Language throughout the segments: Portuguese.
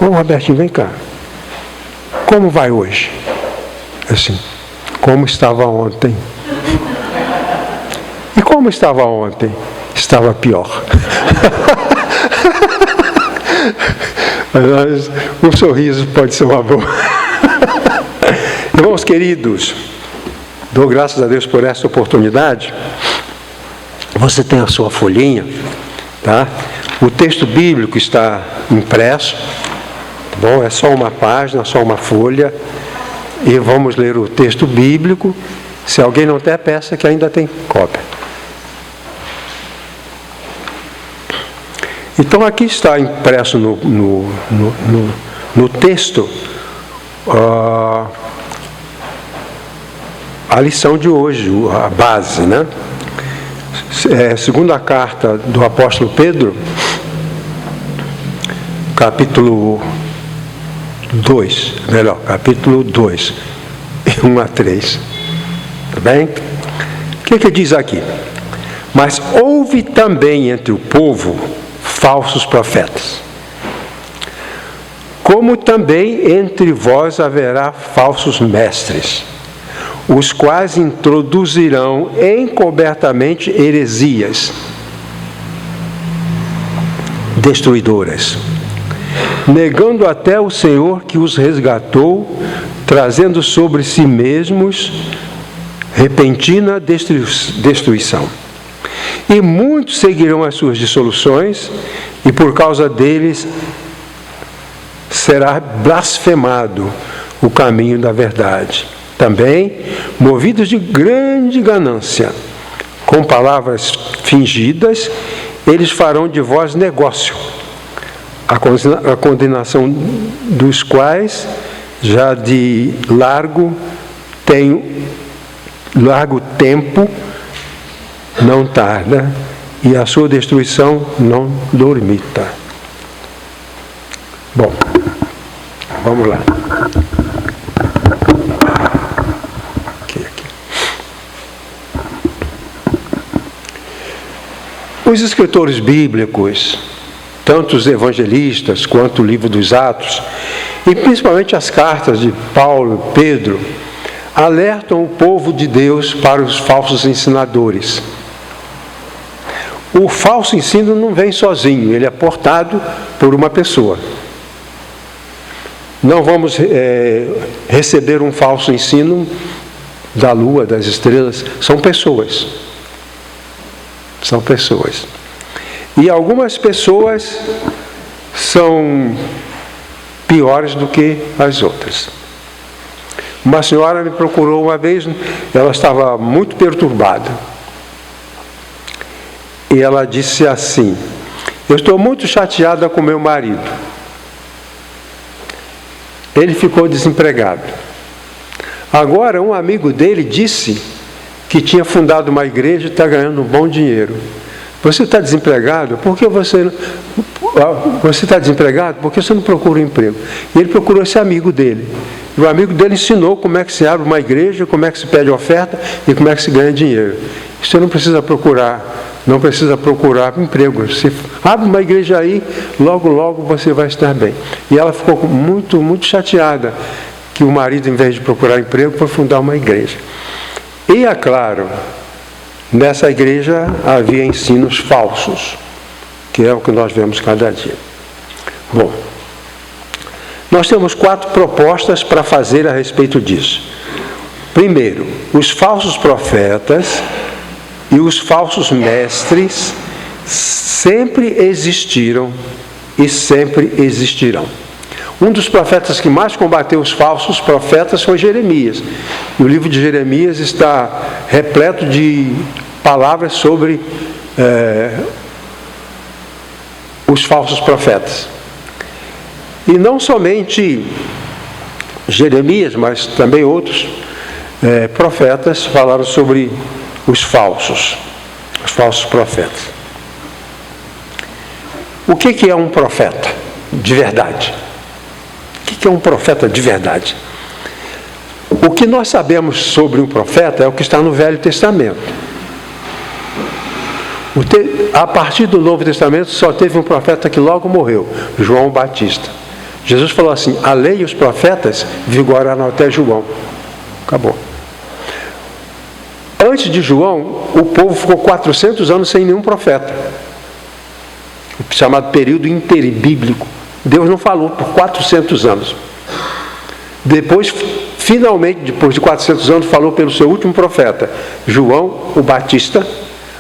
Ô Robertinho, vem cá. Como vai hoje? Assim, como estava ontem? E como estava ontem? Estava pior. Mas um sorriso pode ser uma boa. Irmãos queridos, dou graças a Deus por essa oportunidade. Você tem a sua folhinha, tá? O texto bíblico está impresso, tá bom? É só uma página, só uma folha. E vamos ler o texto bíblico. Se alguém não tem, peça que ainda tem cópia. Então aqui está impresso no texto a lição de hoje, a base, né? Segunda carta do apóstolo Pedro, capítulo 2, capítulo 2, 1 a 3. Tá bem? O que diz aqui? Mas houve também entre o povo falsos profetas, como também entre vós haverá falsos mestres, os quais introduzirão encobertamente heresias destruidoras, negando até o Senhor que os resgatou, trazendo sobre si mesmos repentina destruição. E muitos seguirão as suas dissoluções, e por causa deles será blasfemado o caminho da verdade. Também, movidos de grande ganância, com palavras fingidas, eles farão de vós negócio, a condenação dos quais já de largo tempo não tarda, e a sua destruição não dormita. Bom, vamos lá. Aqui. Os escritores bíblicos, tanto os evangelistas quanto o livro dos Atos, e principalmente as cartas de Paulo e Pedro, alertam o povo de Deus para os falsos ensinadores. O falso ensino não vem sozinho, ele é portado por uma pessoa. Não vamos receber um falso ensino da lua, das estrelas. São pessoas. São pessoas. E algumas pessoas são piores do que as outras. Uma senhora me procurou uma vez, ela estava muito perturbada. E ela disse assim: eu estou muito chateada com meu marido. Ele ficou desempregado. Agora, um amigo dele disse que tinha fundado uma igreja e está ganhando um bom dinheiro. Você está desempregado? Por que você está desempregado? Por que você não procura um emprego? E ele procurou esse amigo dele. E o amigo dele ensinou como é que se abre uma igreja, como é que se pede oferta e como é que se ganha dinheiro. Você não precisa procurar emprego. Você abre uma igreja aí, logo, logo você vai estar bem. E ela ficou muito, muito chateada que o marido, em vez de procurar emprego, foi fundar uma igreja. E, é claro, nessa igreja havia ensinos falsos, que é o que nós vemos cada dia. Bom, nós temos 4 propostas para fazer a respeito disso. Primeiro, os falsos profetas e os falsos mestres sempre existiram e sempre existirão. Um dos profetas que mais combateu os falsos profetas foi Jeremias. E o livro de Jeremias está repleto de palavras sobre os falsos profetas. E não somente Jeremias, mas também outros profetas falaram sobre os falsos profetas. O que é um profeta de verdade? O que é um profeta de verdade? O que nós sabemos sobre um profeta é o que está no Velho Testamento. A partir do Novo Testamento só teve um profeta que logo morreu, João Batista. Jesus falou assim, a lei e os profetas vigoraram até João. Acabou. Antes de João, o povo ficou 400 anos sem nenhum profeta. O chamado período interbíblico. Deus não falou por 400 anos. Depois, finalmente, depois de 400 anos, falou pelo seu último profeta, João o Batista,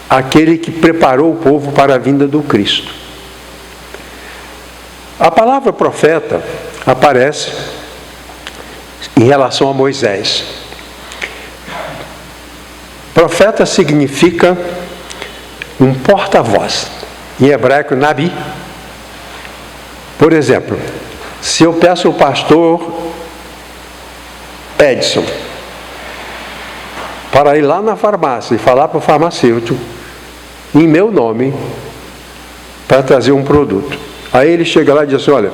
aquele que preparou o povo para a vinda do Cristo. A palavra profeta aparece em relação a Moisés. Profeta significa um porta-voz. Em hebraico, nabi. Por exemplo, se eu peço ao pastor Edson para ir lá na farmácia e falar para o farmacêutico em meu nome para trazer um produto. Aí ele chega lá e diz assim, olha,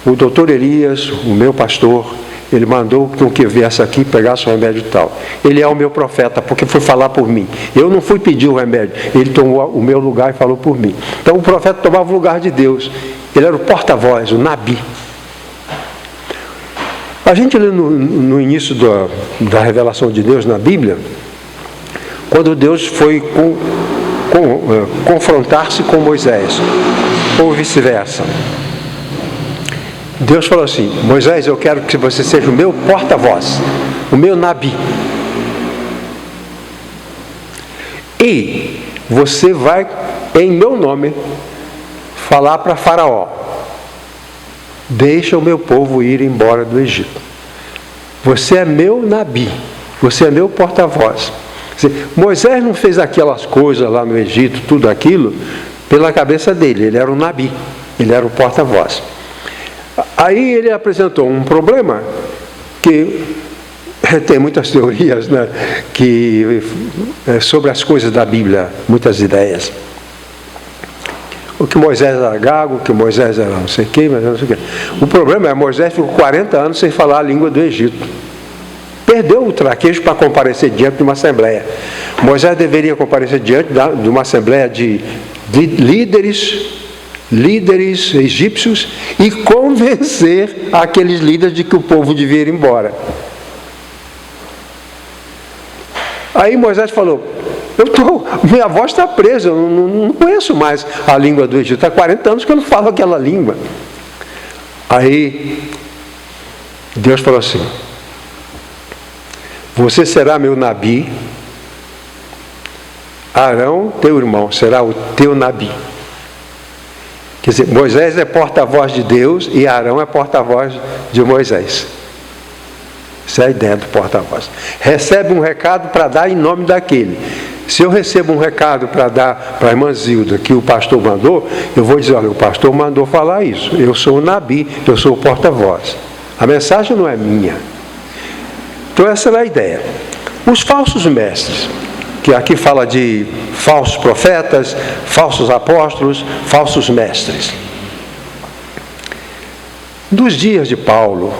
o doutor Elias, o meu pastor, ele mandou que eu viesse aqui pegar o remédio e tal. Ele é o meu profeta, porque foi falar por mim. Eu não fui pedir o remédio, ele tomou o meu lugar e falou por mim. Então o profeta tomava o lugar de Deus. Ele era o porta-voz, o nabi. A gente lê no início da revelação de Deus na Bíblia, quando Deus foi confrontar-se com Moisés, ou vice-versa. Deus falou assim, Moisés, eu quero que você seja o meu porta-voz, o meu nabi. E você vai, em meu nome, falar para Faraó, deixa o meu povo ir embora do Egito. Você é meu nabi, você é meu porta-voz. Moisés não fez aquelas coisas lá no Egito, tudo aquilo, pela cabeça dele, ele era um nabi, ele era o porta-voz. Aí ele apresentou um problema que tem muitas teorias, né, sobre as coisas da Bíblia, muitas ideias. O que Moisés era gago, o que Moisés era não sei o quê, mas não sei o quê. O problema é que Moisés ficou 40 anos sem falar a língua do Egito. Perdeu o traquejo para comparecer diante de uma assembleia. Moisés deveria comparecer diante de uma assembleia de líderes egípcios e convencer aqueles líderes de que o povo devia ir embora. Aí Moisés falou, minha voz está presa, eu não conheço mais a língua do Egito, há 40 anos que eu não falo aquela língua. Aí Deus falou assim, você será meu nabi, Arão, teu irmão, será o teu nabi. Quer dizer, Moisés é porta-voz de Deus e Arão é porta-voz de Moisés. Essa é a ideia do porta-voz. Recebe um recado para dar em nome daquele. Se eu recebo um recado para dar para a irmã Zilda que o pastor mandou, eu vou dizer, olha, o pastor mandou falar isso. Eu sou o nabi, eu sou o porta-voz. A mensagem não é minha. Então essa era a ideia. Os falsos mestres, que aqui fala de falsos profetas, falsos apóstolos, falsos mestres. Nos dias de Paulo,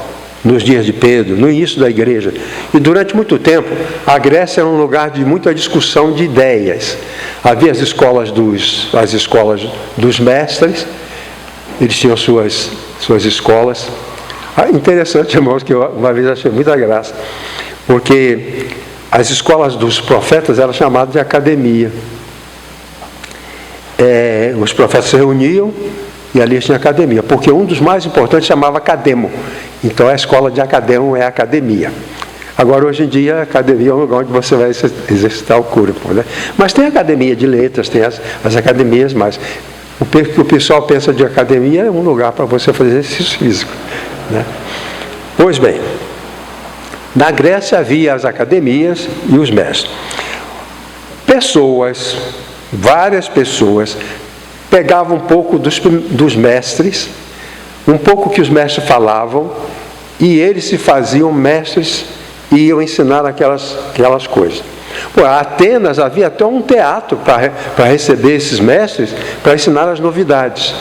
nos dias de Pedro, no início da igreja, e durante muito tempo, a Grécia era um lugar de muita discussão de ideias. Havia as escolas dos mestres, eles tinham suas escolas. Interessante, irmãos, que eu uma vez achei muita graça, porque as escolas dos profetas eram chamadas de academia. Os profetas se reuniam e ali tinha academia, porque um dos mais importantes chamava Academo. Então a escola de Academo é a academia. Agora hoje em dia a academia é um lugar onde você vai exercitar o corpo, né? Mas tem academia de letras, tem as academias, mas o que o pessoal pensa de academia é um lugar para você fazer exercício físico, né? Pois bem, na Grécia havia as academias e os mestres. Várias pessoas, pegavam um pouco dos mestres, um pouco que os mestres falavam, e eles se faziam mestres e iam ensinar aquelas coisas. Pô, a Atenas havia até um teatro para receber esses mestres, para ensinar as novidades.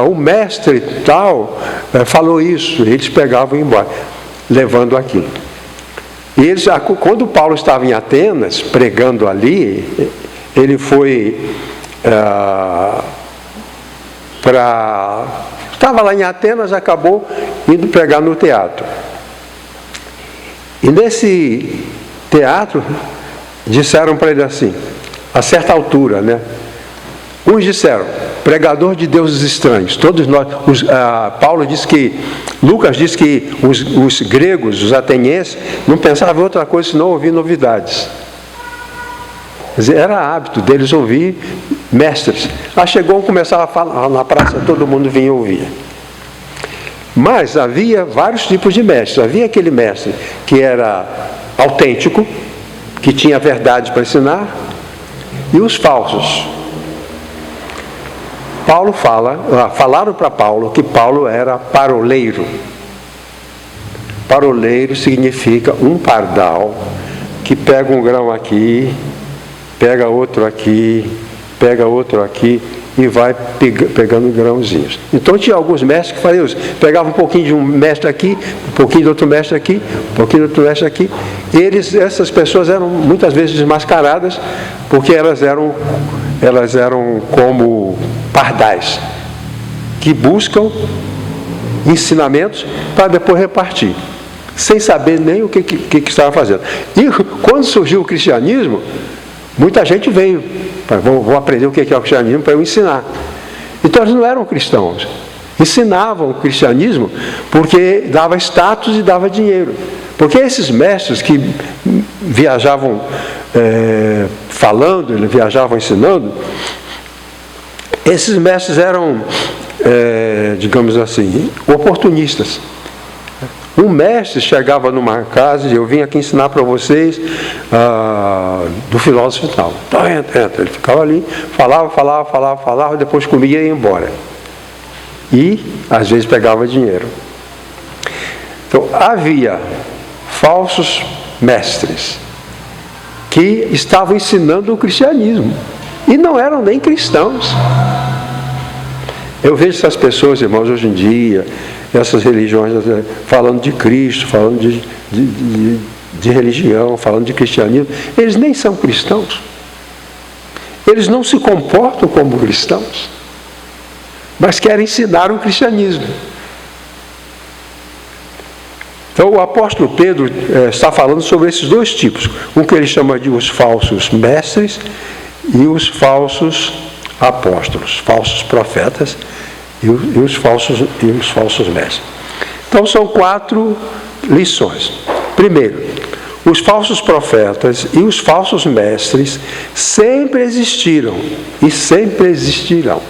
O mestre tal falou isso, eles pegavam e iam embora, levando aquilo. E eles, quando Paulo estava em Atenas, pregando ali, ele foi Estava lá em Atenas, acabou indo pregar no teatro. E nesse teatro, disseram para ele assim, a certa altura, né? Uns disseram, pregador de deuses estranhos. Todos nós, Lucas diz que os gregos, os atenienses, não pensavam em outra coisa senão ouvir novidades. Quer dizer, era hábito deles ouvir mestres. Lá chegou, começava a falar na praça, todo mundo vinha ouvir. Mas havia vários tipos de mestres. Havia aquele mestre que era autêntico, que tinha verdade para ensinar, e os falsos. Falaram para Paulo que Paulo era paroleiro. Paroleiro significa um pardal que pega um grão aqui, pega outro aqui, pega outro aqui e vai pegando grãozinhos. Então tinha alguns mestres que faziam isso. Pegavam um pouquinho de um mestre aqui, um pouquinho de outro mestre aqui, um pouquinho de outro mestre aqui. Essas pessoas eram muitas vezes desmascaradas porque elas eram como pardais que buscam ensinamentos para depois repartir, sem saber nem o que estava fazendo. E quando surgiu o cristianismo, muita gente veio, vou aprender o que é o cristianismo para eu ensinar. Então eles não eram cristãos, ensinavam o cristianismo porque dava status e dava dinheiro. Porque esses mestres que viajavam falando, viajavam ensinando, esses mestres eram, digamos assim, oportunistas. Um mestre chegava numa casa e eu vim aqui ensinar para vocês do filósofo e tal. Então entra. Ele ficava ali, falava, depois comia e ia embora. E às vezes pegava dinheiro. Então havia falsos mestres que estavam ensinando o cristianismo e não eram nem cristãos. Eu vejo essas pessoas, irmãos, hoje em dia, essas religiões falando de Cristo, falando de religião, falando de cristianismo, eles nem são cristãos. Eles não se comportam como cristãos, mas querem ensinar o cristianismo. Então o apóstolo Pedro está falando sobre esses dois tipos, um que ele chama de os falsos mestres e os falsos apóstolos, falsos profetas e os falsos mestres. Então são 4 lições. Primeiro, os falsos profetas e os falsos mestres sempre existiram e sempre existirão.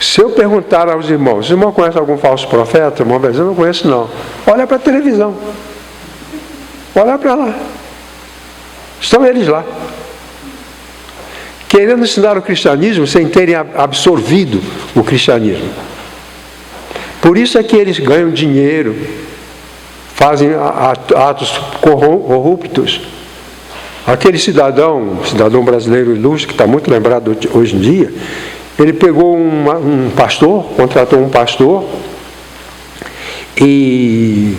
Se eu perguntar aos irmãos, os irmãos conhecem algum falso profeta? Irmão, eu não conheço não. Olha para a televisão. Olha para lá. Estão eles lá. Querendo ensinar o cristianismo sem terem absorvido o cristianismo. Por isso é que eles ganham dinheiro, fazem atos corruptos. Aquele cidadão brasileiro ilustre, que está muito lembrado hoje em dia, ele pegou um pastor, contratou um pastor, e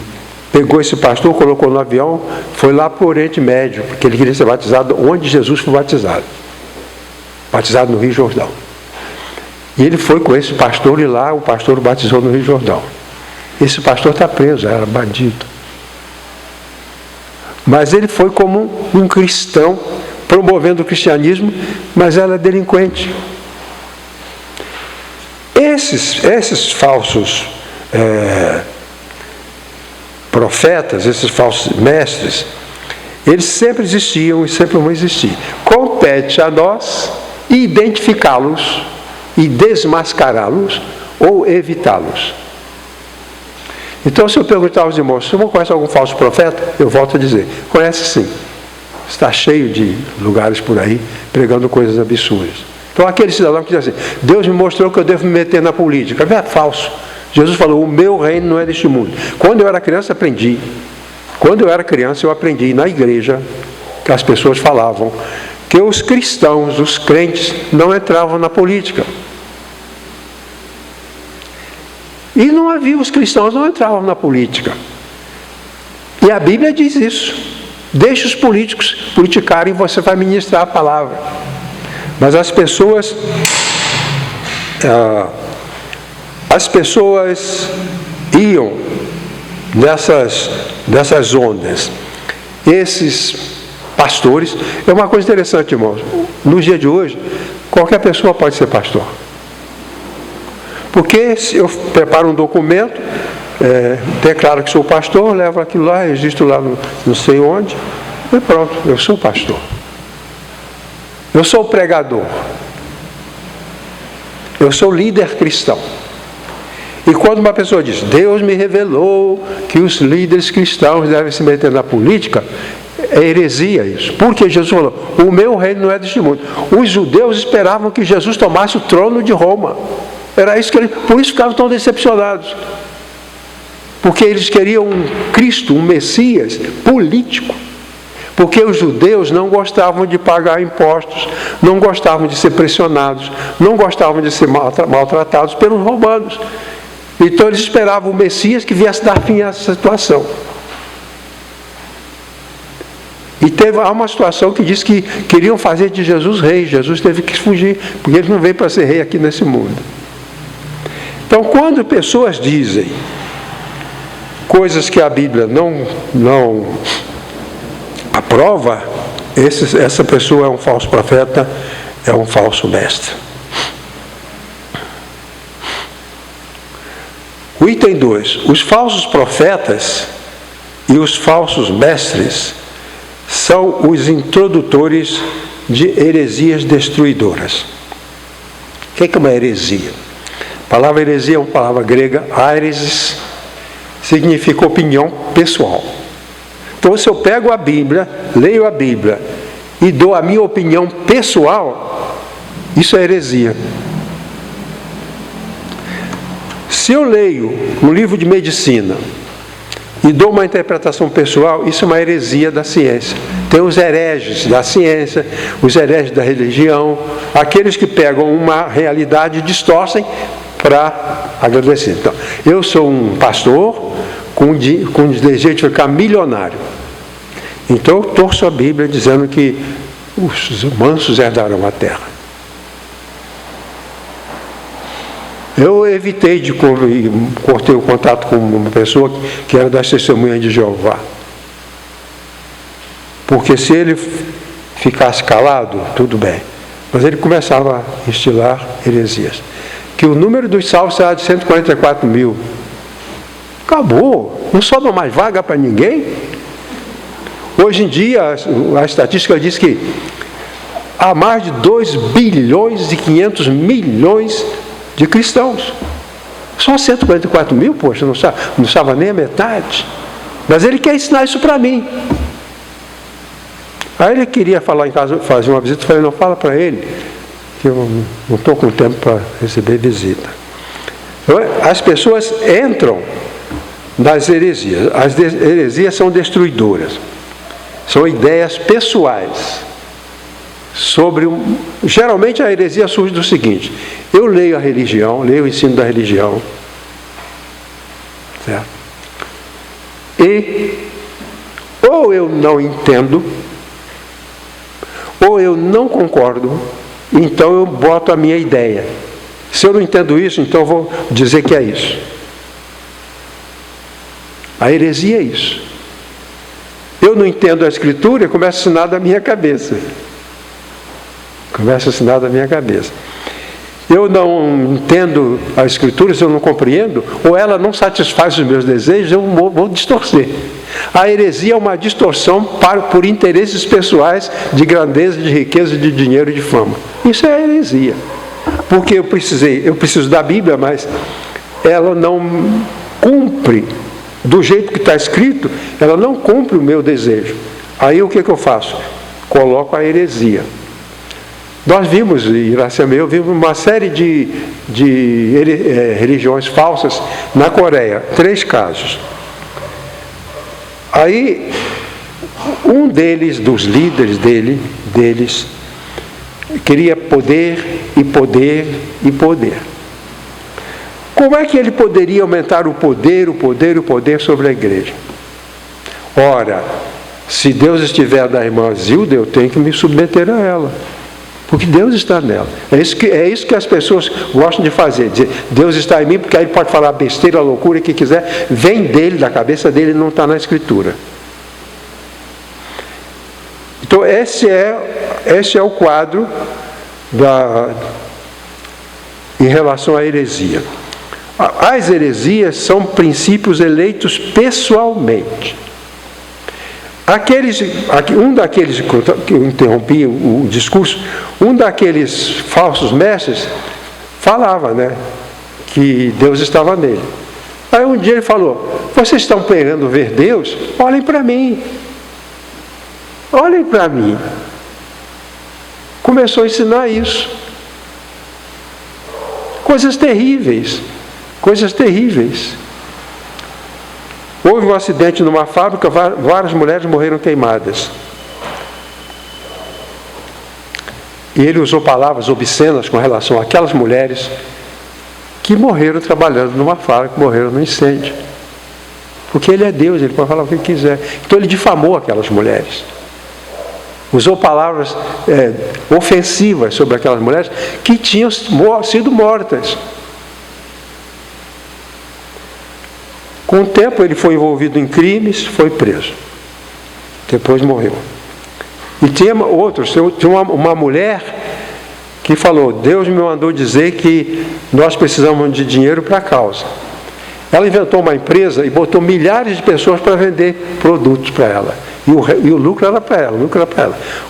pegou esse pastor, colocou no avião, foi lá para o Oriente Médio, porque ele queria ser batizado onde Jesus foi batizado. Batizado no Rio Jordão. E ele foi com esse pastor e lá o pastor o batizou no Rio Jordão. Esse pastor está preso, era bandido. Mas ele foi como um cristão, promovendo o cristianismo, mas era delinquente. Esses falsos profetas, esses falsos mestres, eles sempre existiam e sempre vão existir. Compete a nós identificá-los e desmascará-los ou evitá-los. Então, se eu perguntar aos irmãos, se você conhece algum falso profeta, eu volto a dizer, conhece sim. Está cheio de lugares por aí pregando coisas absurdas. Então, aquele cidadão que diz assim, Deus me mostrou que eu devo me meter na política. É falso. Jesus falou, o meu reino não é deste mundo. Quando eu era criança, aprendi. Quando eu era criança, eu aprendi na igreja que as pessoas falavam que os cristãos, os crentes, não entravam na política. E não havia, os cristãos não entravam na política. E a Bíblia diz isso. Deixe os políticos politicarem, você vai ministrar a palavra. Mas as pessoas iam nessas ondas. Esses pastores, é uma coisa interessante, irmãos, no dia de hoje, qualquer pessoa pode ser pastor. Porque se eu preparo um documento, declaro que sou pastor, levo aquilo lá, registro lá não sei onde, e pronto, eu sou pastor. Eu sou pregador. Eu sou líder cristão. E quando uma pessoa diz, Deus me revelou que os líderes cristãos devem se meter na política, é heresia isso. Porque Jesus falou, o meu reino não é deste mundo. Os judeus esperavam que Jesus tomasse o trono de Roma. Era isso que por isso ficavam tão decepcionados. Porque eles queriam um Cristo, um Messias político. Porque os judeus não gostavam de pagar impostos, não gostavam de ser pressionados, não gostavam de ser maltratados pelos romanos. Então eles esperavam o Messias que viesse dar fim a essa situação. E há uma situação que diz que queriam fazer de Jesus rei. Jesus teve que fugir, porque ele não veio para ser rei aqui nesse mundo. Então, quando pessoas dizem coisas que a Bíblia não aprova, essa pessoa é um falso profeta, é um falso mestre. O item 2. Os falsos profetas e os falsos mestres são os introdutores de heresias destruidoras. O que é uma heresia? A palavra heresia é uma palavra grega, airesis, significa opinião pessoal. Então, se eu pego a Bíblia, leio a Bíblia e dou a minha opinião pessoal, isso é heresia. Se eu leio um livro de medicina e dou uma interpretação pessoal, isso é uma heresia da ciência. Tem os hereges da ciência, os hereges da religião, aqueles que pegam uma realidade e distorcem para agradecer. Então, eu sou um pastor com desejo de ficar milionário. Então eu torço a Bíblia dizendo que os mansos herdarão a terra. Eu evitei cortei o contato com uma pessoa que era das testemunhas de Jeová. Porque se ele ficasse calado, tudo bem. Mas ele começava a instilar heresias. Que o número dos salvos será de 144 mil. Acabou. Não sobra mais vaga para ninguém. Hoje em dia, a estatística diz que há mais de 2 bilhões e 500 milhões de cristãos. Só 144 mil, poxa, não estava nem a metade. Mas ele quer ensinar isso para mim. Aí ele queria falar em casa, fazer uma visita, eu falei, não, fala para ele, que eu não estou com tempo para receber visita. Então, as pessoas entram nas heresias. As heresias são destruidoras. São ideias pessoais. Geralmente a heresia surge do seguinte: eu leio a religião, leio o ensino da religião, certo? E ou eu não entendo, ou eu não concordo, então eu boto a minha ideia. Se eu não entendo isso, então eu vou dizer que é isso. A heresia é isso. Eu não entendo a Escritura e começo a ensinar da minha cabeça. Eu não entendo a Escritura, se eu não compreendo, ou ela não satisfaz os meus desejos, eu vou distorcer. A heresia é uma distorção por interesses pessoais de grandeza, de riqueza, de dinheiro e de fama. Isso é heresia. Porque eu preciso da Bíblia, mas ela não cumpre do jeito que está escrito, ela não cumpre o meu desejo. Aí o que eu faço? Coloco a heresia. Nós vimos, Iracema e eu vimos uma série de religiões falsas na Coreia, 3 casos. Aí, um deles, dos líderes deles, queria poder e poder e poder. Como é que ele poderia aumentar o poder sobre a igreja? Ora, se Deus estiver da irmã Zilda, eu tenho que me submeter a ela. Porque Deus está nela. É isso que as pessoas gostam de fazer. Dizer, Deus está em mim, porque aí ele pode falar besteira, loucura, o que quiser. Vem dele, da cabeça dele, não está na Escritura. Então, esse é o quadro em relação à heresia. As heresias são princípios eleitos pessoalmente. Um daqueles, que eu interrompi o discurso, um daqueles falsos mestres falava, né, que Deus estava nele. Aí um dia ele falou, vocês estão querendo ver Deus? Olhem para mim. Olhem para mim. Começou a ensinar isso. Coisas terríveis. Coisas terríveis. Houve um acidente numa fábrica, várias mulheres morreram queimadas. E ele usou palavras obscenas com relação àquelas mulheres que morreram trabalhando numa fábrica, morreram no incêndio. Porque ele é Deus, ele pode falar o que quiser. Então ele difamou aquelas mulheres. Usou palavras ofensivas sobre aquelas mulheres que tinham sido mortas. Com o tempo ele foi envolvido em crimes, foi preso. Depois morreu. E tinha outros, tinha uma mulher que falou, Deus me mandou dizer que nós precisamos de dinheiro para a causa. Ela inventou uma empresa e botou milhares de pessoas para vender produtos para ela. E o lucro era para ela,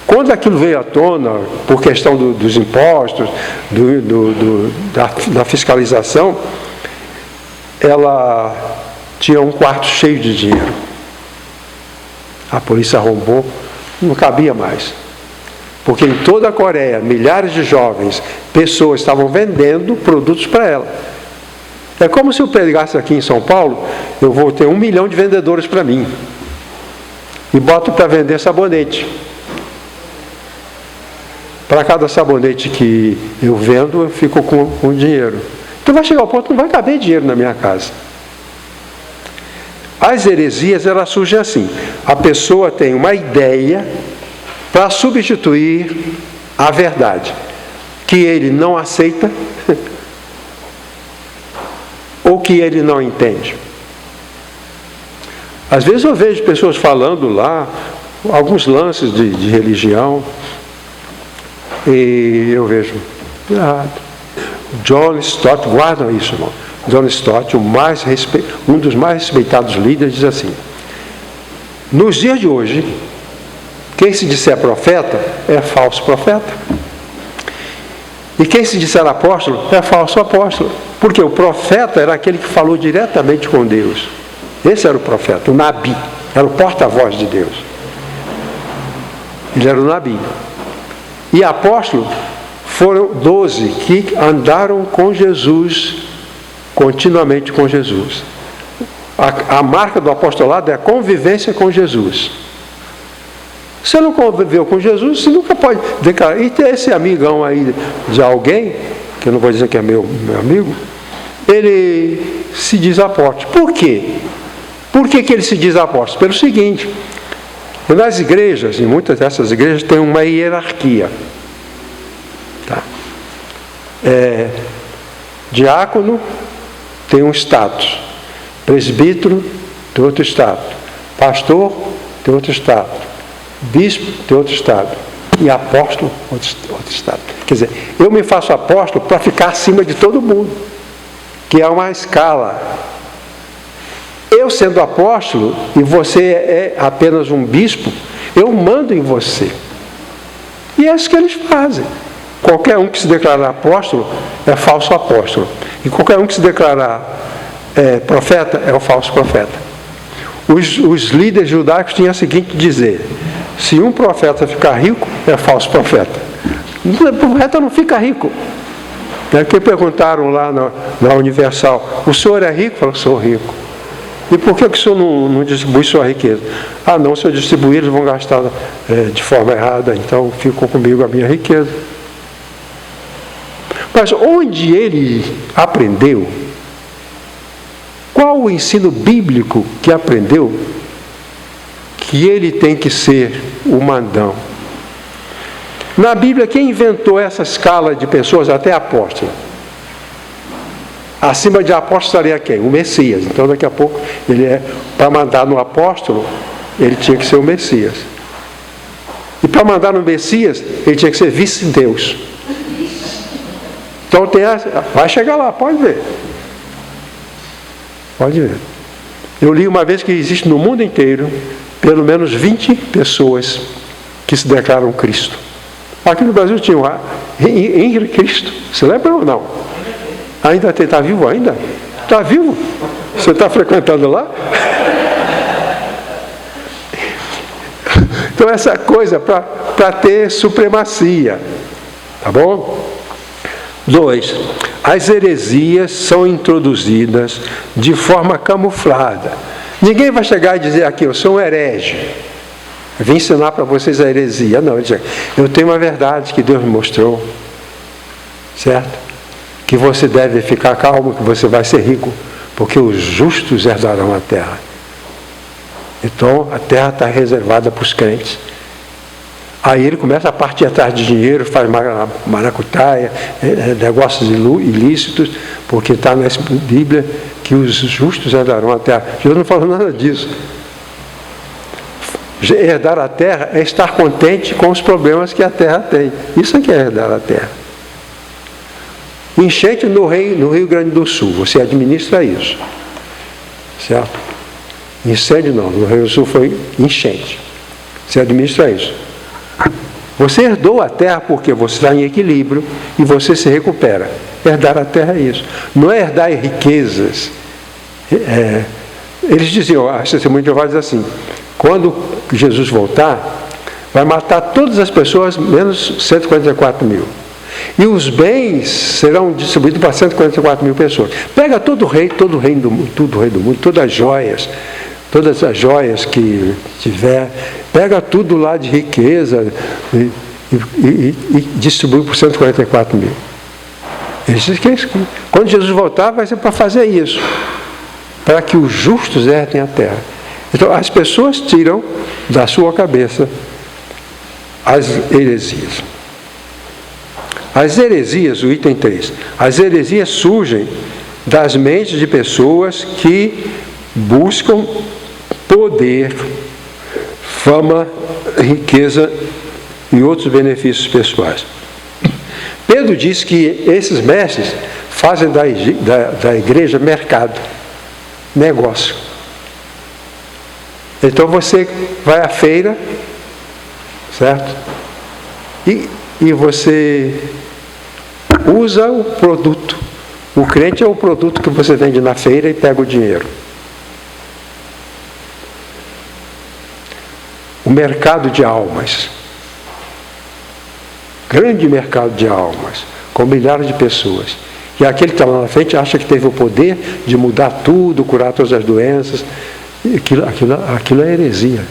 Quando aquilo veio à tona, por questão dos impostos, da fiscalização, ela tinha um quarto cheio de dinheiro. A polícia arrombou, não cabia mais. Porque em toda a Coreia, milhares de jovens, pessoas estavam vendendo produtos para ela. É como se eu pegasse aqui em São Paulo, eu vou ter 1 milhão de vendedores para mim. E boto para vender sabonete. Para cada sabonete que eu vendo, eu fico com dinheiro. Então vai chegar ao ponto que não vai caber dinheiro na minha casa. As heresias, elas surgem assim. A pessoa tem uma ideia para substituir a verdade, que ele não aceita ou que ele não entende. Às vezes eu vejo pessoas falando lá, alguns lances de religião, e eu vejo, John Stott, guardam isso, irmão. John Stott, um dos mais respeitados líderes, diz assim, nos dias de hoje, quem se disser profeta é falso profeta. E quem se disser apóstolo é falso apóstolo. Porque o profeta era aquele que falou diretamente com Deus. Esse era o profeta, o Nabi, era o porta-voz de Deus. Ele era o Nabi. E apóstolo foram 12 que andaram com Jesus, continuamente com Jesus. A marca do apostolado é a convivência com Jesus. Você não conviveu com Jesus, você nunca pode declarar. E tem esse amigão aí de alguém, que eu não vou dizer que é meu amigo, ele se diz apóstolo. Por quê? Por que ele se diz apóstolo? Pelo seguinte, nas igrejas, em muitas dessas igrejas, tem uma hierarquia. Tá? Diácono tem um status, presbítero tem outro status, pastor tem outro status, bispo tem outro status, e apóstolo outro status. Quer dizer, eu me faço apóstolo para ficar acima de todo mundo, que é uma escala. Eu sendo apóstolo, e você é apenas um bispo, eu mando em você. E é isso que eles fazem. Qualquer um que se declarar apóstolo é falso apóstolo. E qualquer um que se declarar profeta é o falso profeta. Os líderes judaicos tinham o seguinte dizer: se um profeta ficar rico, é falso profeta. O profeta não fica rico. Que perguntaram lá na Universal, o senhor é rico? Falou, sou rico. E por que o senhor não distribui sua riqueza? Ah, não, se eu distribuir, eles vão gastar de forma errada, então ficou comigo a minha riqueza. Mas onde ele aprendeu? Qual o ensino bíblico que aprendeu que ele tem que ser o mandão? Na Bíblia, quem inventou essa escala de pessoas até apóstolo? Acima de apóstolo estaria quem? O Messias. Então, daqui a pouco, para mandar no apóstolo, ele tinha que ser o Messias. E para mandar no Messias, ele tinha que ser vice-deus. Então, vai chegar lá, pode ver. Pode ver. Eu li uma vez que existe no mundo inteiro, pelo menos 20 pessoas que se declaram Cristo. Aqui no Brasil tinha um Henrique Cristo. Você lembra ou não? Ainda está vivo ainda? Está vivo? Você está frequentando lá? Então essa coisa para ter supremacia. Tá bom? 2. As heresias são introduzidas de forma camuflada. Ninguém vai chegar e dizer aqui, eu sou um herege. Eu vim ensinar para vocês a heresia. Não, ele diz, eu tenho uma verdade que Deus me mostrou. Certo? Que você deve ficar calmo, que você vai ser rico, porque os justos herdarão a terra. Então, a terra está reservada para os crentes. Aí ele começa a partir atrás de dinheiro, faz maracutaia, negócios ilícitos, porque está na Bíblia que os justos herdarão a terra. Jesus não falou nada disso. Herdar a terra é estar contente com os problemas que a terra tem. Isso é que é herdar a terra. Enchente no Rio Grande do Sul, você administra isso. Certo? Incêndio não, no Rio Grande do Sul foi enchente. Você administra isso. Você herdou a terra porque você está em equilíbrio e você se recupera. Herdar a terra é isso. Não é herdar riquezas. Eles diziam, a Testemunha de Jeová diz assim, quando Jesus voltar, vai matar todas as pessoas, menos 144 mil. E os bens serão distribuídos para 144 mil pessoas. Pega todo o reino do mundo, todas as joias que tiver, pega tudo lá de riqueza e distribui por 144 mil. Ele diz que quando Jesus voltar, vai ser para fazer isso, para que os justos herdem a terra. Então, as pessoas tiram da sua cabeça as heresias. As heresias, o item 3, as heresias surgem das mentes de pessoas que buscam poder, fama, riqueza e outros benefícios pessoais. Pedro diz que esses mestres fazem da igreja mercado, negócio. Então você vai à feira, certo? E você usa o produto. O crente é o produto que você vende na feira e pega o dinheiro. O mercado de almas. Grande mercado de almas, com milhares de pessoas. E aquele que está lá na frente acha que teve o poder de mudar tudo, curar todas as doenças. Aquilo é heresia.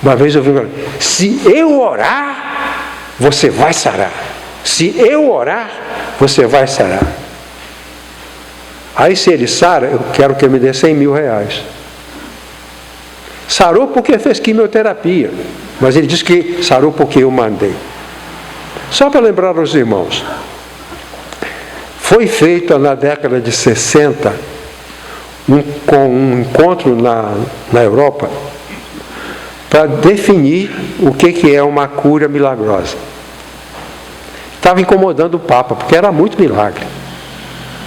Uma vez eu vi, se eu orar, você vai sarar. Se eu orar, você vai sarar. Aí se ele sara, eu quero que ele me dê 100 mil reais. Sarou porque fez quimioterapia. Mas ele diz que sarou porque eu mandei. Só para lembrar aos irmãos. Foi feita na década de 60 um encontro na Europa para definir o que é uma cura milagrosa. Estava incomodando o Papa, porque era muito milagre.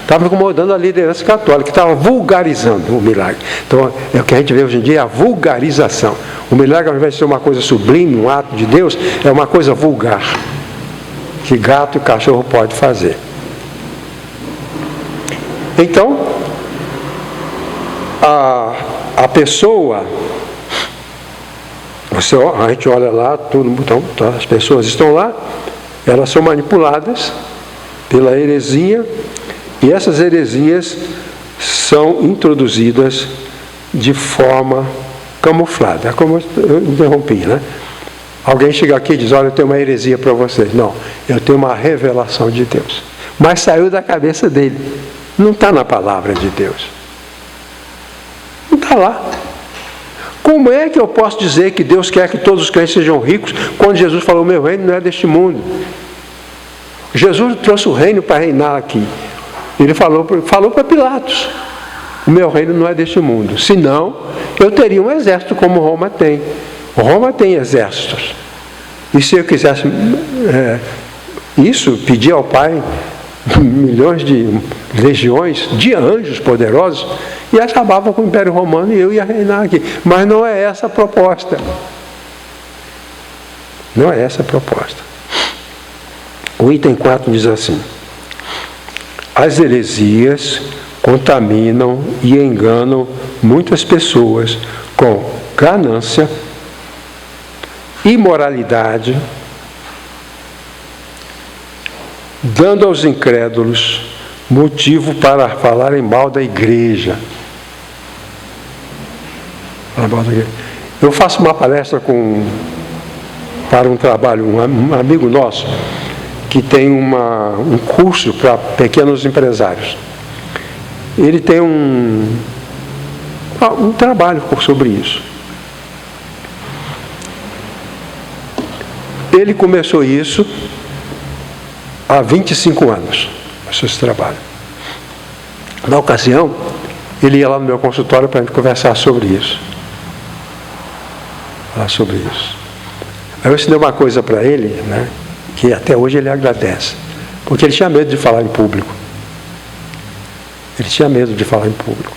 Estava incomodando a liderança católica, que estava vulgarizando o milagre. Então, é o que a gente vê hoje em dia, a vulgarização. O milagre, ao invés de ser uma coisa sublime, um ato de Deus, é uma coisa vulgar, que gato e cachorro pode fazer. Então, a pessoa, a gente olha lá, então, as pessoas estão lá, elas são manipuladas pela heresia, e essas heresias são introduzidas de forma camuflada. É como eu interrompi, né? Alguém chega aqui e diz, olha, eu tenho uma heresia para vocês. Não, eu tenho uma revelação de Deus. Mas saiu da cabeça dele. Não está na palavra de Deus. Não está lá. Como é que eu posso dizer que Deus quer que todos os crentes sejam ricos, quando Jesus falou, meu reino não é deste mundo? Jesus trouxe o reino para reinar aqui. Ele falou para Pilatos, o meu reino não é deste mundo. Senão, eu teria um exército como Roma tem. Roma tem exércitos. E se eu quisesse pedir ao Pai milhões de legiões de anjos poderosos, e acabava com o Império Romano e eu ia reinar aqui. Mas não é essa a proposta. Não é essa a proposta. O item 4 diz assim: as heresias contaminam e enganam muitas pessoas com ganância, imoralidade, dando aos incrédulos motivo para falarem mal da igreja. Eu faço uma palestra para um trabalho, um amigo nosso, que tem um curso para pequenos empresários. Ele tem um trabalho sobre isso. Ele começou isso há 25 anos, esse trabalho. Na ocasião, ele ia lá no meu consultório para a gente conversar sobre isso. Falar sobre isso. Aí eu ensinei uma coisa para ele, né, que até hoje ele agradece. Porque ele tinha medo de falar em público. Ele tinha medo de falar em público.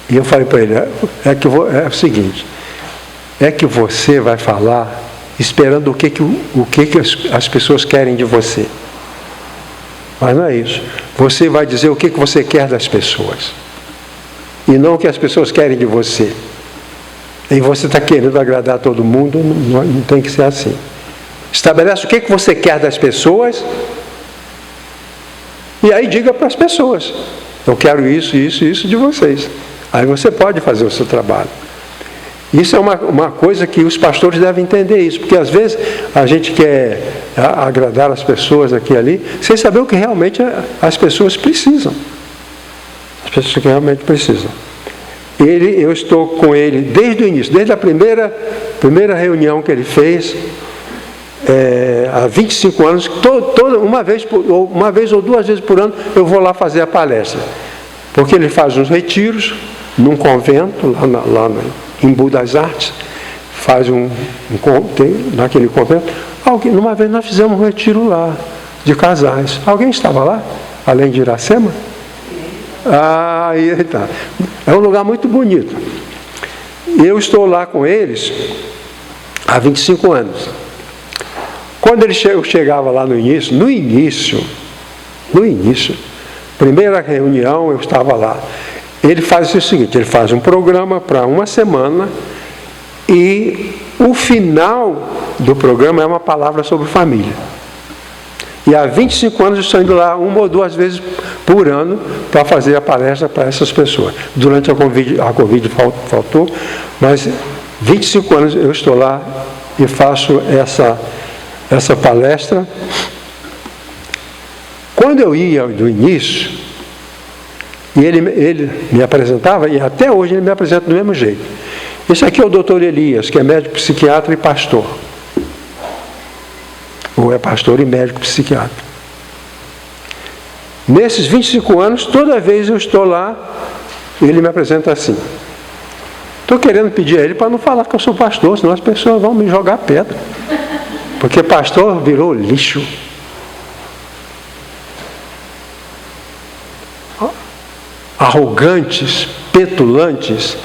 E eu falei para ele, é o seguinte, é que você vai falar esperando o que as pessoas querem de você. Mas não é isso. Você vai dizer o que você quer das pessoas. E não o que as pessoas querem de você. E você está querendo agradar todo mundo, não tem que ser assim. Estabelece o que você quer das pessoas. E aí diga para as pessoas, eu quero isso, isso e isso de vocês. Aí você pode fazer o seu trabalho. Isso é uma coisa que os pastores devem entender isso, porque às vezes a gente quer agradar as pessoas aqui e ali, sem saber o que realmente as pessoas precisam. As pessoas que realmente precisam. Eu estou com ele desde o início, desde a primeira reunião que ele fez, há 25 anos, uma vez ou duas vezes por ano, eu vou lá fazer a palestra. Porque ele faz uns retiros, num convento, lá em Embu das Artes, faz naquele convento. Uma vez nós fizemos um retiro lá, de casais. Alguém estava lá, além de Iracema? Aí está. É um lugar muito bonito. Eu estou lá com eles há 25 anos. Quando eu chegava lá no início, primeira reunião eu estava lá. Ele faz o seguinte, ele faz um programa para uma semana e o final do programa é uma palavra sobre família. E há 25 anos eu estou indo lá uma ou duas vezes por ano para fazer a palestra para essas pessoas. Durante a Covid faltou, mas 25 anos eu estou lá e faço essa palestra. Quando eu ia do início, e ele me apresentava, e até hoje ele me apresenta do mesmo jeito. Esse aqui é o doutor Elias, que é médico psiquiatra e pastor. Ou é pastor e médico psiquiatra. Nesses 25 anos, toda vez eu estou lá, ele me apresenta assim. Estou querendo pedir a ele para não falar que eu sou pastor, senão as pessoas vão me jogar pedra. Porque pastor virou lixo. Arrogantes, petulantes,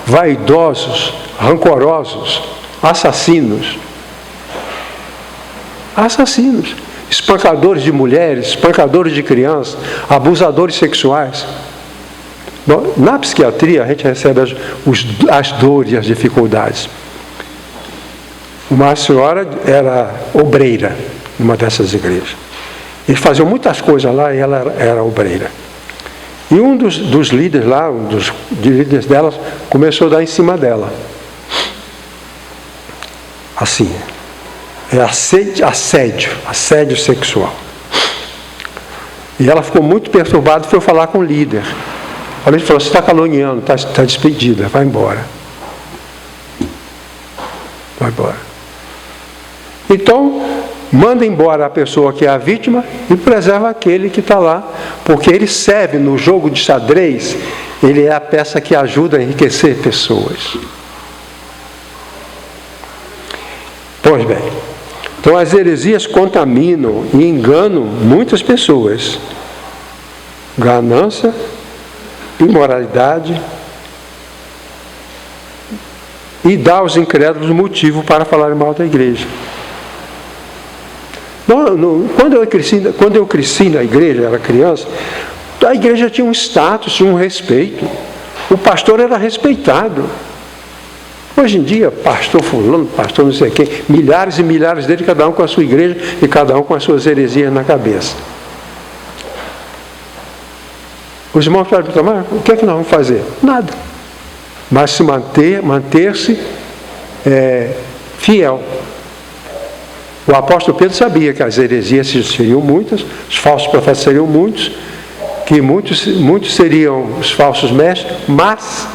vaidosos, rancorosos, assassinos, espancadores de mulheres, espancadores de crianças, abusadores sexuais. Bom, na psiquiatria a gente recebe as dores e as dificuldades. Uma senhora era obreira numa dessas igrejas. Eles faziam muitas coisas lá e ela era obreira. E um dos líderes lá, dos líderes delas, começou a dar em cima dela. Assim. É assédio sexual. E ela ficou muito perturbada e foi falar com o líder. O líder falou, você está caluniando, está despedida, vai embora. vai embora. Então, manda embora a pessoa que é a vítima e preserva aquele que está lá, porque ele serve no jogo de xadrez, ele é a peça que ajuda a enriquecer pessoas. Pois bem, então as heresias contaminam e enganam muitas pessoas. Ganância, imoralidade, e dá aos incrédulos motivo para falar mal da igreja. Quando eu cresci na igreja, era criança, a igreja tinha um status, tinha um respeito. O pastor era respeitado. Hoje em dia, pastor fulano, pastor não sei quem, milhares e milhares dele, cada um com a sua igreja e cada um com as suas heresias na cabeça. Os irmãos podem perguntar, mas o que é que nós vamos fazer? Nada. Mas se manter-se fiel. O apóstolo Pedro sabia que as heresias seriam muitas, os falsos profetas seriam muitos, que muitos seriam os falsos mestres, mas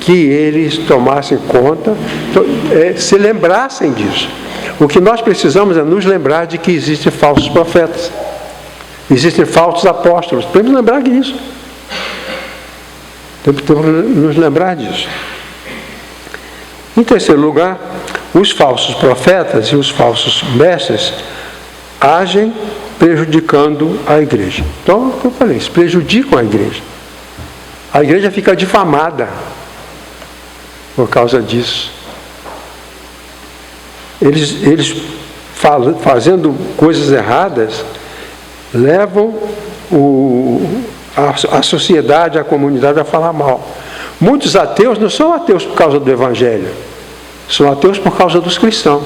que eles tomassem conta, se lembrassem disso. O que nós precisamos é nos lembrar de que existem falsos profetas, existem falsos apóstolos. Temos que lembrar disso. Temos que nos lembrar disso. Em terceiro lugar, os falsos profetas e os falsos mestres agem prejudicando a igreja. Então, o que eu falei, eles prejudicam a igreja. A igreja fica difamada por causa disso. Eles fazendo coisas erradas, levam a sociedade, a comunidade a falar mal. Muitos ateus não são ateus por causa do Evangelho, são ateus por causa dos cristãos.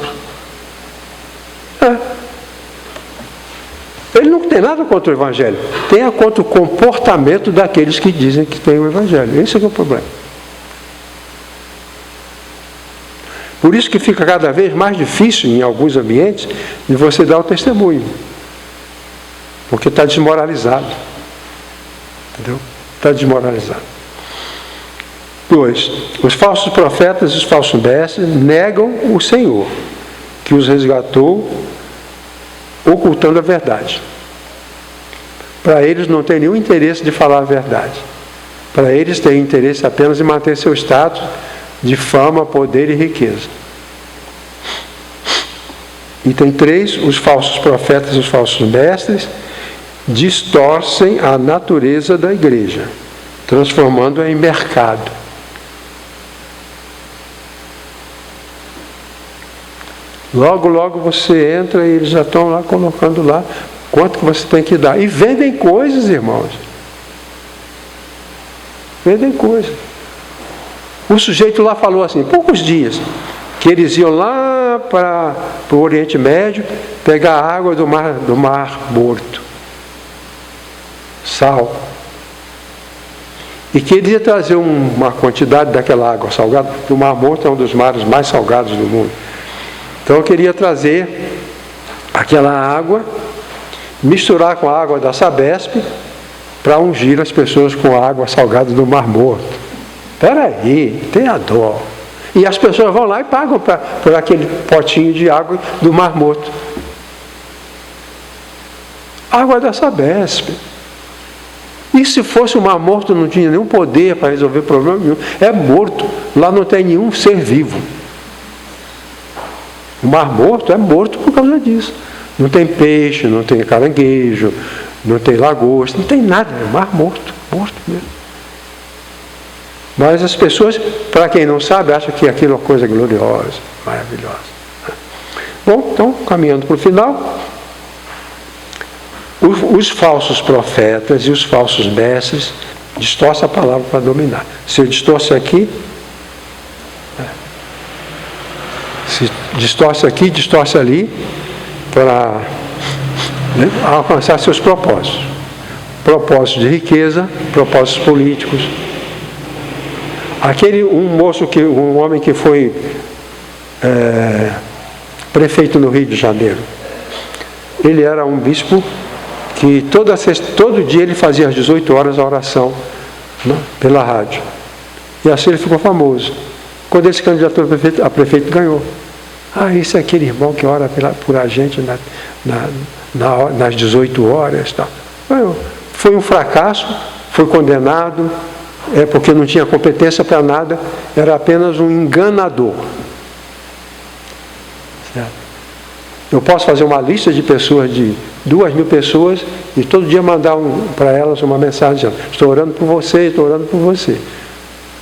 Ele não tem nada contra o Evangelho, tem contra o comportamento daqueles que dizem que tem o Evangelho. Esse é o problema. Por isso que fica cada vez mais difícil, em alguns ambientes, de você dar o testemunho. Porque está desmoralizado. Entendeu? Está desmoralizado. 2. Os falsos profetas e os falsos mestres negam o Senhor, que os resgatou, ocultando a verdade. Para eles não tem nenhum interesse de falar a verdade. Para eles tem interesse apenas em manter seu status de fama, poder e riqueza. Item 3. Os falsos profetas e os falsos mestres distorcem a natureza da igreja, transformando-a em mercado. Logo, logo você entra e eles já estão lá colocando lá quanto que você tem que dar. E vendem coisas, irmãos. Vendem coisas. O sujeito lá falou assim, poucos dias, que eles iam lá para o Oriente Médio pegar a água do mar Morto. Sal. E que ele ia trazer uma quantidade daquela água salgada. O Mar Morto é um dos mares mais salgados do mundo. Então eu queria trazer aquela água, misturar com a água da Sabesp, para ungir as pessoas com a água salgada do Mar Morto. Espera aí, tenha dó. E as pessoas vão lá e pagam por aquele potinho de água do Mar Morto. Água da Sabesp. E se fosse o Mar Morto, não tinha nenhum poder para resolver problema nenhum. É morto. Lá não tem nenhum ser vivo. O Mar Morto é morto por causa disso. Não tem peixe, não tem caranguejo, não tem lagosta, não tem nada. É Mar Morto. Morto mesmo. Mas as pessoas, para quem não sabe, acham que aquilo é uma coisa gloriosa, maravilhosa. Bom, então, caminhando para o final, os falsos profetas e os falsos mestres distorcem a palavra para dominar. Se eu distorce aqui, se distorce aqui, distorce ali, para alcançar seus propósitos. Propósitos de riqueza, propósitos políticos. Um homem que foi prefeito no Rio de Janeiro, ele era um bispo que todo dia ele fazia às 18 horas a oração, né, pela rádio. E assim ele ficou famoso. Quando ele se candidatou a prefeito, ganhou. Esse é aquele irmão que ora por a gente nas 18 horas. Tal. Ganhou. Foi um fracasso, foi condenado, porque não tinha competência para nada, era apenas um enganador. Certo? Eu posso fazer uma lista de pessoas, de 2.000 pessoas, e todo dia mandar para elas uma mensagem dizendo: estou orando por você, estou orando por você.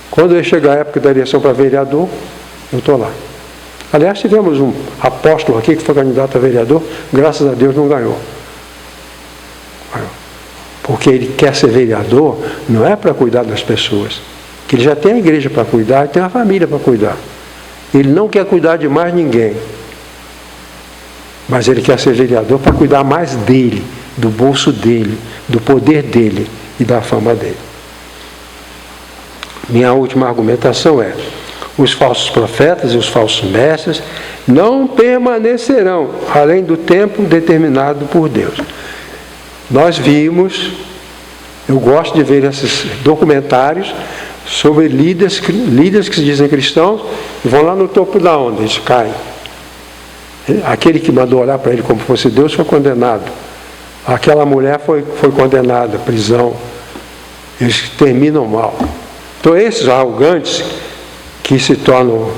Quando chegar a época da eleição para vereador, eu estou lá. Aliás, tivemos um apóstolo aqui que foi candidato a vereador, graças a Deus não ganhou. Porque ele quer ser vereador, não é para cuidar das pessoas. Que ele já tem a igreja para cuidar e tem a família para cuidar. Ele não quer cuidar de mais ninguém. Mas ele quer ser vereador para cuidar mais dele, do bolso dele, do poder dele e da fama dele. Minha última argumentação é: os falsos profetas e os falsos mestres não permanecerão além do tempo determinado por Deus. Nós vimos, eu gosto de ver esses documentários sobre líderes que se dizem cristãos e vão lá no topo da onda, eles caem. Aquele que mandou olhar para ele como fosse Deus foi condenado. Aquela mulher foi condenada à prisão. Eles terminam mal. Então esses arrogantes que se tornam,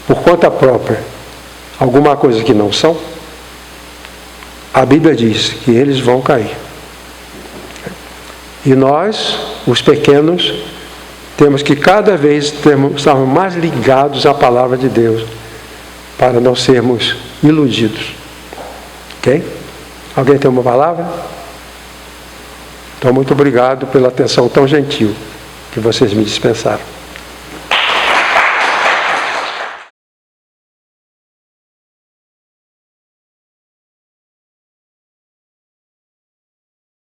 por conta própria, alguma coisa que não são, a Bíblia diz que eles vão cair. E nós, os pequenos, temos que cada vez estarmos mais ligados à palavra de Deus, para não sermos iludidos. Ok? Alguém tem uma palavra? Então, muito obrigado pela atenção tão gentil que vocês me dispensaram.